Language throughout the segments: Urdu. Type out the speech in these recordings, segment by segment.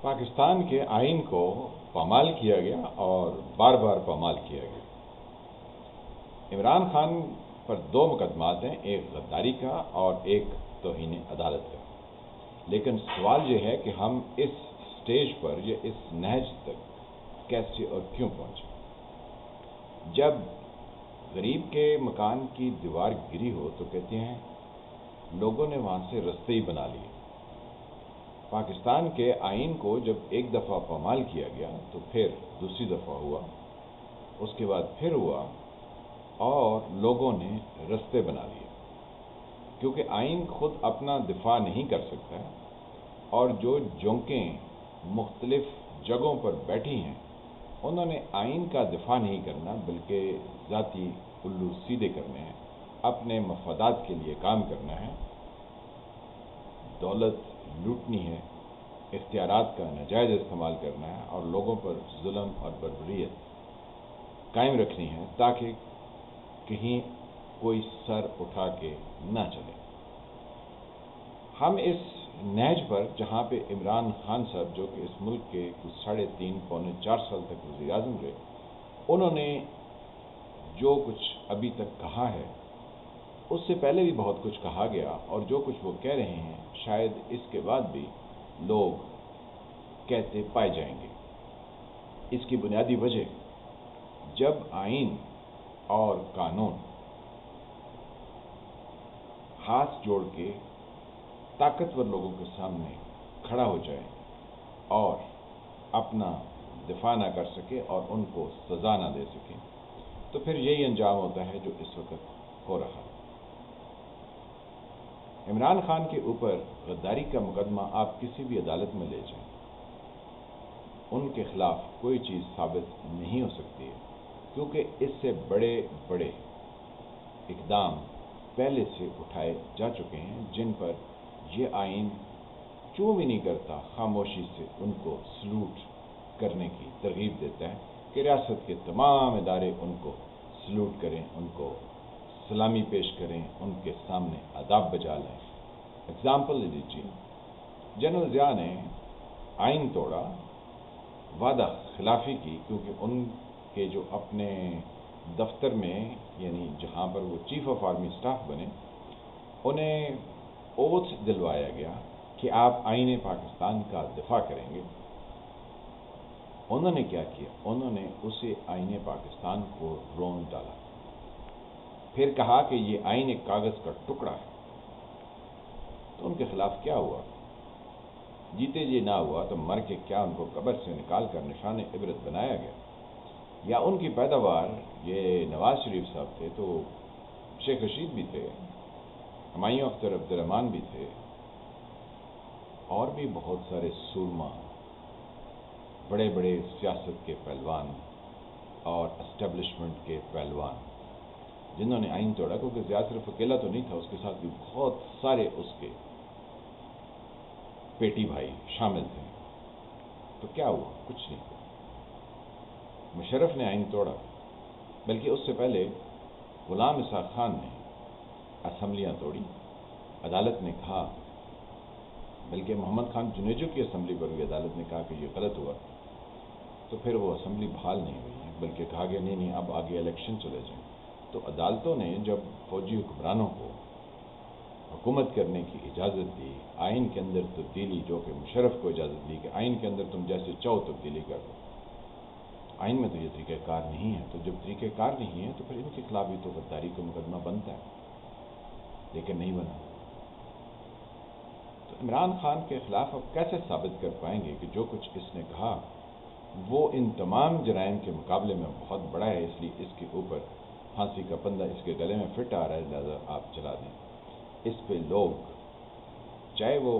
پاکستان کے آئین کو پامال کیا گیا اور بار بار پامال کیا گیا۔ عمران خان پر دو مقدمات ہیں، ایک غداری کا اور ایک توہین عدالت کا۔ لیکن سوال یہ ہے کہ ہم اس سٹیج پر یا اس نہج تک کیسے اور کیوں پہنچے؟ جب غریب کے مکان کی دیوار گری ہو تو کہتے ہیں لوگوں نے وہاں سے رستے ہی بنا لیے۔ پاکستان کے آئین کو جب ایک دفعہ پامال کیا گیا تو پھر دوسری دفعہ ہوا، اس کے بعد پھر ہوا اور لوگوں نے رستے بنا لیے، کیونکہ آئین خود اپنا دفاع نہیں کر سکتا ہے، اور جو جونکیں مختلف جگہوں پر بیٹھی ہیں انہوں نے آئین کا دفاع نہیں کرنا بلکہ ذاتی الو سیدھے کرنے ہیں، اپنے مفادات کے لیے کام کرنا ہے، دولت لوٹنی ہے، اختیارات کا ناجائز استعمال کرنا ہے اور لوگوں پر ظلم اور بربریت قائم رکھنی ہے تاکہ کہیں کوئی سر اٹھا کے نہ چلے۔ ہم اس نہج پر جہاں پہ عمران خان صاحب جو کہ اس ملک کے کچھ 3.5 پونے 4 سال تک وزیر اعظم رہے، انہوں نے جو کچھ ابھی تک کہا ہے اس سے پہلے بھی بہت کچھ کہا گیا، اور جو کچھ وہ کہہ رہے ہیں شاید اس کے بعد بھی لوگ کہتے پائے جائیں گے۔ اس کی بنیادی وجہ جب آئین اور قانون ہاتھ جوڑ کے طاقتور لوگوں کے سامنے کھڑا ہو جائے اور اپنا دفاع نہ کر سکے اور ان کو سزا نہ دے سکے تو پھر یہی انجام ہوتا ہے جو اس وقت ہو رہا ہے۔ عمران خان کے اوپر غداری کا مقدمہ آپ کسی بھی عدالت میں لے جائیں، ان کے خلاف کوئی چیز ثابت نہیں ہو سکتی ہے، کیونکہ اس سے بڑے بڑے اقدام پہلے سے اٹھائے جا چکے ہیں جن پر یہ آئین کیوں بھی نہیں کرتا، خاموشی سے ان کو سلوٹ کرنے کی ترغیب دیتا ہے کہ ریاست کے تمام ادارے ان کو سلوٹ کریں، ان کو سلامی پیش کریں، ان کے سامنے آداب بجا لیں۔ اگزامپل لے لیجیے، جنرل ضیاء نے آئین توڑا، وعدہ خلافی کی، کیونکہ ان کے جو اپنے دفتر میں یعنی جہاں پر وہ چیف آف آرمی اسٹاف بنے، انہیں اوتھ دلوایا گیا کہ آپ آئین پاکستان کا دفاع کریں گے۔ انہوں نے کیا کیا؟ انہوں نے اسے آئین پاکستان کو رون ڈالا، پھر کہا کہ یہ آئین ایک کاغذ کا ٹکڑا ہے۔ تو ان کے خلاف کیا ہوا؟ جیتے جی نہ ہوا تو مر کے کیا ان کو قبر سے نکال کر نشان عبرت بنایا گیا؟ یا ان کی پیداوار یہ نواز شریف صاحب تھے تو شیخ رشید بھی تھے، ہمایوں اختر عبدالرحمن بھی تھے، اور بھی بہت سارے سورما بڑے بڑے سیاست کے پہلوان اور اسٹیبلشمنٹ کے پہلوان جنہوں نے آئین توڑا، کیونکہ ضیاء صرف اکیلا تو نہیں تھا، اس کے ساتھ بھی بہت سارے اس کے پیٹی بھائی شامل تھے۔ تو کیا ہوا؟ کچھ نہیں۔ مشرف نے آئین توڑا، بلکہ اس سے پہلے غلام اسحاق خان نے اسمبلیاں توڑی، عدالت نے کہا، بلکہ محمد خان جنیجو کی اسمبلی پر بھی عدالت نے کہا کہ یہ غلط ہوا، تو پھر وہ اسمبلی بحال نہیں ہوئی ہے، بلکہ کہا گیا نہیں اب آگے الیکشن چلے جائیں۔ تو عدالتوں نے جب فوجی حکمرانوں کو حکومت کرنے کی اجازت دی، آئین کے اندر تبدیلی جو کہ مشرف کو اجازت دی کہ آئین کے اندر تم جیسے چاہو تبدیلی کر دو، آئین میں تو یہ طریقہ کار نہیں ہے، تو جب طریقہ کار نہیں ہے تو پھر ان کے خلاف بھی تو غداری کا مقدمہ بنتا ہے، لیکن نہیں بنا۔ تو عمران خان کے خلاف اب کیسے ثابت کر پائیں گے کہ جو کچھ اس نے کہا وہ ان تمام جرائم کے مقابلے میں بہت بڑا ہے، اس لیے اس کے اوپر پھانسی کا پندہ اس کے گلے میں فٹ آ رہا ہے، لہٰذا آپ چلا دیں۔ اس پہ لوگ چاہے وہ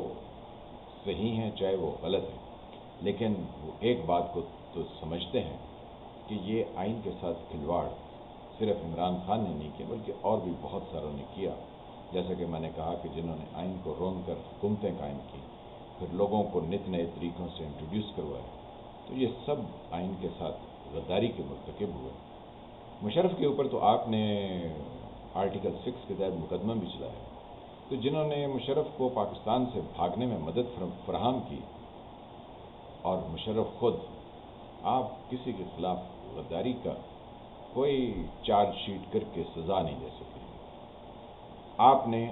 صحیح ہیں چاہے وہ غلط ہیں، لیکن وہ ایک بات کو تو سمجھتے ہیں کہ یہ آئین کے ساتھ کھلواڑ صرف عمران خان نے نہیں کیا بلکہ اور بھی بہت ساروں نے کیا، جیسا کہ میں نے کہا کہ جنہوں نے آئین کو رون کر حکومتیں قائم کی، پھر لوگوں کو نت نئے طریقوں سے انٹروڈیوس کروایا، تو یہ سب آئین کے ساتھ غداری کے مرتکب ہوئے۔ مشرف کے اوپر تو آپ نے آرٹیکل 6 کے تحت مقدمہ بھی چلایا، تو جنہوں نے مشرف کو پاکستان سے بھاگنے میں مدد فراہم کی اور مشرف خود آپ کسی کے خلاف غداری کا کوئی چارج شیٹ کر کے سزا نہیں دے سکتے. آپ نے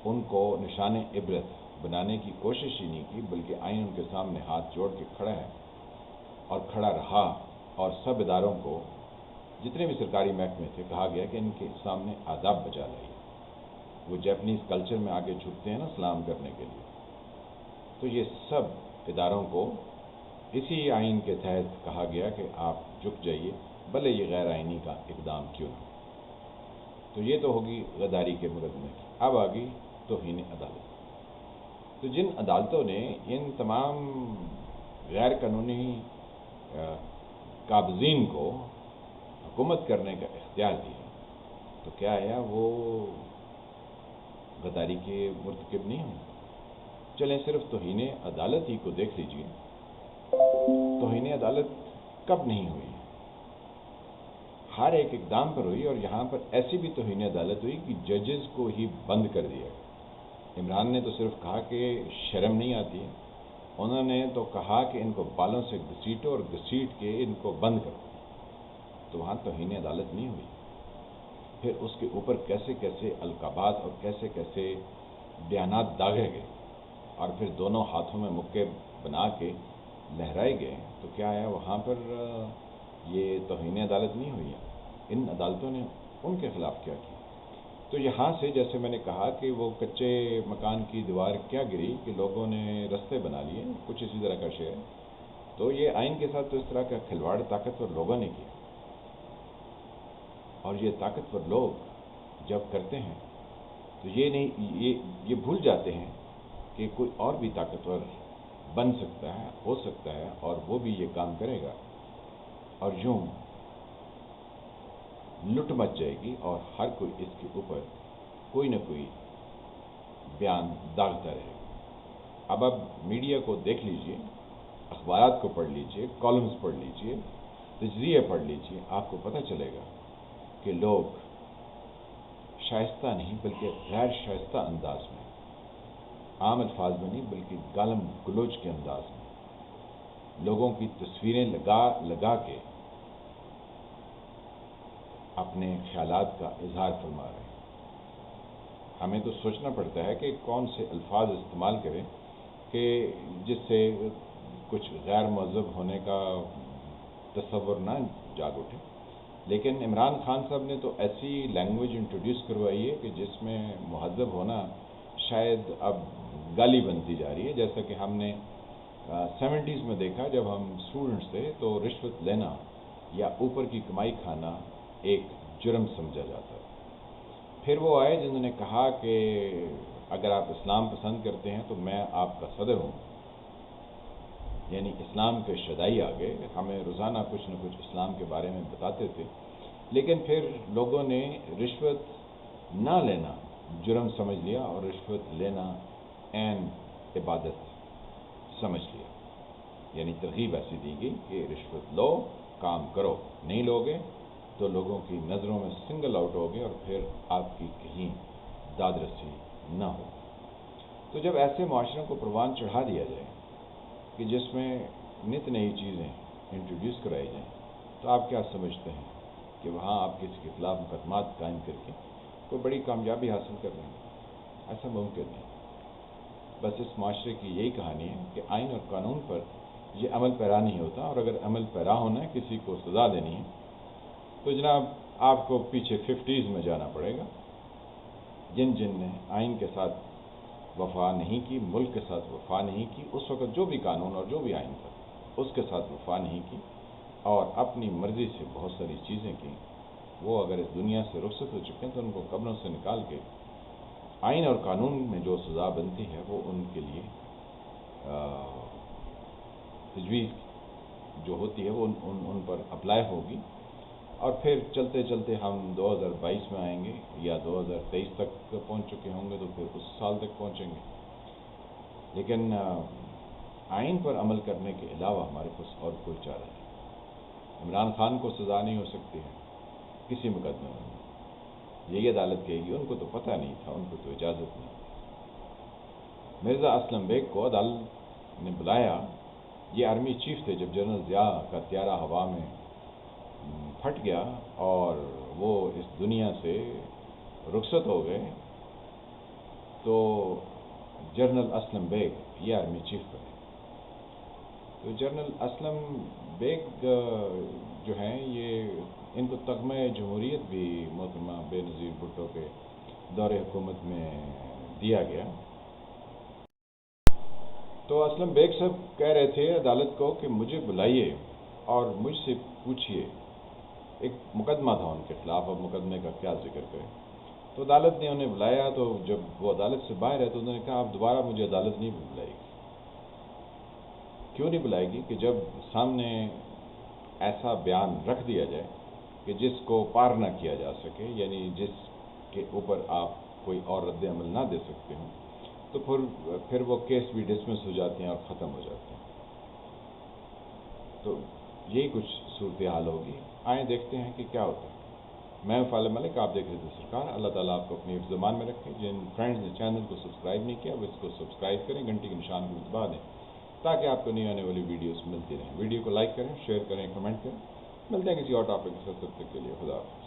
ان کو نشان عبرت بنانے کی کوشش ہی نہیں کی، بلکہ آئین ان کے سامنے ہاتھ جوڑ کے کھڑا ہے اور کھڑا رہا، اور سب اداروں کو جتنے بھی سرکاری محکمے تھے کہا گیا کہ ان کے سامنے آداب بجا لائیے. وہ جیپنیز کلچر میں آگے جھکتے ہیں نا سلام کرنے کے لیے، تو یہ سب اداروں کو اسی آئین کے تحت کہا گیا کہ آپ جھک جائیے، بھلے یہ غیر آئینی کا اقدام کیوں نہ. تو یہ تو ہوگی غداری کے مقدمے کی. اب آگی توہین عدالت. تو جن عدالتوں نے ان تمام غیر قانونی قابضین کو حکومت کرنے کا اختیار دیا، تو کیا ہے وہ غداری کے مرتکب نہیں ہوں؟ چلیں صرف توہین عدالت ہی کو دیکھ لیجئے. توہین عدالت کب نہیں ہوئی؟ ہر ایک اقدام پر ہوئی، اور یہاں پر ایسی بھی توہین عدالت ہوئی کہ ججز کو ہی بند کر دیا. عمران نے تو صرف کہا کہ شرم نہیں آتی ہے، انہوں نے تو کہا کہ ان کو بالوں سے گھسیٹو اور گھسیٹ کے ان کو بند کرو. تو وہاں توہین عدالت نہیں ہوئی. پھر اس کے اوپر کیسے کیسے القابات اور کیسے کیسے بیانات داغے گئے، اور پھر دونوں ہاتھوں میں مکے بنا کے لہرائے گئے. تو کیا ہے وہاں پر یہ توہین عدالت نہیں ہوئی ہے؟ ان عدالتوں نے ان کے خلاف کیا کیا؟ تو یہاں سے جیسے میں نے کہا کہ وہ کچے مکان کی دیوار کیا گری کہ لوگوں نے رستے بنا لیے، کچھ اسی طرح کا شعر. تو یہ آئین کے ساتھ تو اس طرح کا کھلواڑ طاقتور لوگوں نے کیا، اور یہ طاقتور لوگ جب کرتے ہیں تو یہ بھول جاتے ہیں کہ کوئی اور بھی طاقتور بن سکتا ہے، ہو سکتا ہے، اور وہ بھی یہ کام کرے گا، اور یوں لٹ مچ جائے گی، اور ہر کوئی اس کے اوپر کوئی نہ کوئی بیان داغتا رہے گا. اب میڈیا کو دیکھ لیجئے، اخبارات کو پڑھ لیجئے، کالمز پڑھ لیجئے، تجزیے پڑھ لیجئے، آپ کو پتہ چلے گا کہ لوگ شائستہ نہیں بلکہ غیر شائستہ انداز میں، عام الفاظ میں نہیں بلکہ گالم گلوچ کے انداز میں لوگوں کی تصویریں لگا کے اپنے خیالات کا اظہار فرما رہے ہیں. ہمیں تو سوچنا پڑتا ہے کہ کون سے الفاظ استعمال کریں کہ جس سے کچھ غیر مہذب ہونے کا تصور نہ جاگ اٹھے. لیکن عمران خان صاحب نے تو ایسی لینگویج انٹروڈیوس کروائی ہے کہ جس میں مہذب ہونا شاید اب گالی بنتی جا رہی ہے. جیسا کہ ہم نے 70s میں دیکھا، جب ہم اسٹوڈنٹس تھے تو رشوت لینا یا اوپر کی کمائی کھانا ایک جرم سمجھا جاتا ہے. پھر وہ آئے جنہوں نے کہا کہ اگر آپ اسلام پسند کرتے ہیں تو میں آپ کا صدر ہوں، یعنی اسلام کے شدائی آ گئے. ہمیں روزانہ کچھ نہ کچھ اسلام کے بارے میں بتاتے تھے، لیکن پھر لوگوں نے رشوت نہ لینا جرم سمجھ لیا اور رشوت لینا عین عبادت سمجھ لیا. یعنی ترغیب ایسی دی گئی کہ رشوت لو، کام کرو، نہیں لوگے تو لوگوں کی نظروں میں سنگل آؤٹ ہوگے اور پھر آپ کی کہیں داد رسی نہ ہو. تو جب ایسے معاشروں کو پروان چڑھا دیا جائے کہ جس میں نت نئی چیزیں انٹروڈیوس کرائی جائیں، تو آپ کیا سمجھتے ہیں کہ وہاں آپ کسی کے خلاف مقدمات قائم کر کے کوئی بڑی کامیابی حاصل کر رہے ہیں؟ ایسا ممکن نہیں. بس اس معاشرے کی یہی کہانی ہے کہ آئین اور قانون پر یہ عمل پیرا نہیں ہوتا، اور اگر عمل پیرا ہونا ہے، کسی کو سزا دینی ہے، تو جناب آپ کو پیچھے 50s میں جانا پڑے گا. جن نے آئین کے ساتھ وفا نہیں کی، ملک کے ساتھ وفا نہیں کی، اس وقت جو بھی قانون اور جو بھی آئین تھا اس کے ساتھ وفا نہیں کی اور اپنی مرضی سے بہت ساری چیزیں کی، وہ اگر اس دنیا سے رخصت ہو چکے ہیں تو ان کو قبروں سے نکال کے آئین اور قانون میں جو سزا بنتی ہے وہ ان کے لیے تجویز جو ہوتی ہے وہ ان پر اپلائی ہوگی. اور پھر چلتے چلتے ہم 2022 میں آئیں گے یا 2023 تک پہنچ چکے ہوں گے تو پھر اس سال تک پہنچیں گے. لیکن آئین پر عمل کرنے کے علاوہ ہمارے پاس اور کوئی چارہ نہیں. عمران خان کو سزا نہیں ہو سکتی ہے کسی مقدمے میں، یہی عدالت کہے گی ان کو تو پتہ نہیں تھا، ان کو تو اجازت نہیں. مرزا اسلم بیگ کو عدالت نے بلایا یہ آرمی چیف تھے جب جنرل ضیاء کا طیارہ ہوا میں پھٹ گیا اور وہ اس دنیا سے رخصت ہو گئے تو جنرل اسلم بیگ یہ آرمی چیف بنے. تو جنرل اسلم بیگ جو ہیں یہ ان کو تغمہ جمہوریت بھی محترمہ بے نظیر بھٹو کے دور حکومت میں دیا گیا. تو اسلم بیگ صاحب کہہ رہے تھے عدالت کو کہ مجھے بلائیے اور مجھ سے پوچھیے، ایک مقدمہ تھا ان کے خلاف، اب مقدمے کا کیا ذکر کریں. تو عدالت نے انہیں بلایا، تو جب وہ عدالت سے باہر ہے تو انہوں نے کہا اب دوبارہ مجھے عدالت نہیں بلائے گی. کیوں نہیں بلائے گی؟ کہ جب سامنے ایسا بیان رکھ دیا جائے کہ جس کو پار نہ کیا جا سکے، یعنی جس کے اوپر آپ کوئی اور رد عمل نہ دے سکتے ہوں، تو پھر وہ کیس بھی ڈسمس ہو جاتے ہیں اور ختم ہو جاتے ہیں. تو یہی کچھ صورتحال ہوگی. آئیں دیکھتے ہیں کہ کیا ہوتا ہے. میں فالح ملک، آپ دیکھ رہے تھے سرکار. اللہ تعالیٰ آپ کو اپنی حفظ امان میں رکھے. جن فرینڈز نے چینل کو سبسکرائب نہیں کیا وہ اس کو سبسکرائب کریں، گھنٹی کے نشان کو دبا دیں تاکہ آپ کو نئی آنے والی ویڈیوز ملتی رہیں. ویڈیو کو لائک کریں، شیئر کریں، کمنٹ کریں. ملتے ہیں کسی اور ٹاپک کے ساتھ. تب تک کے لیے خدا حافظ.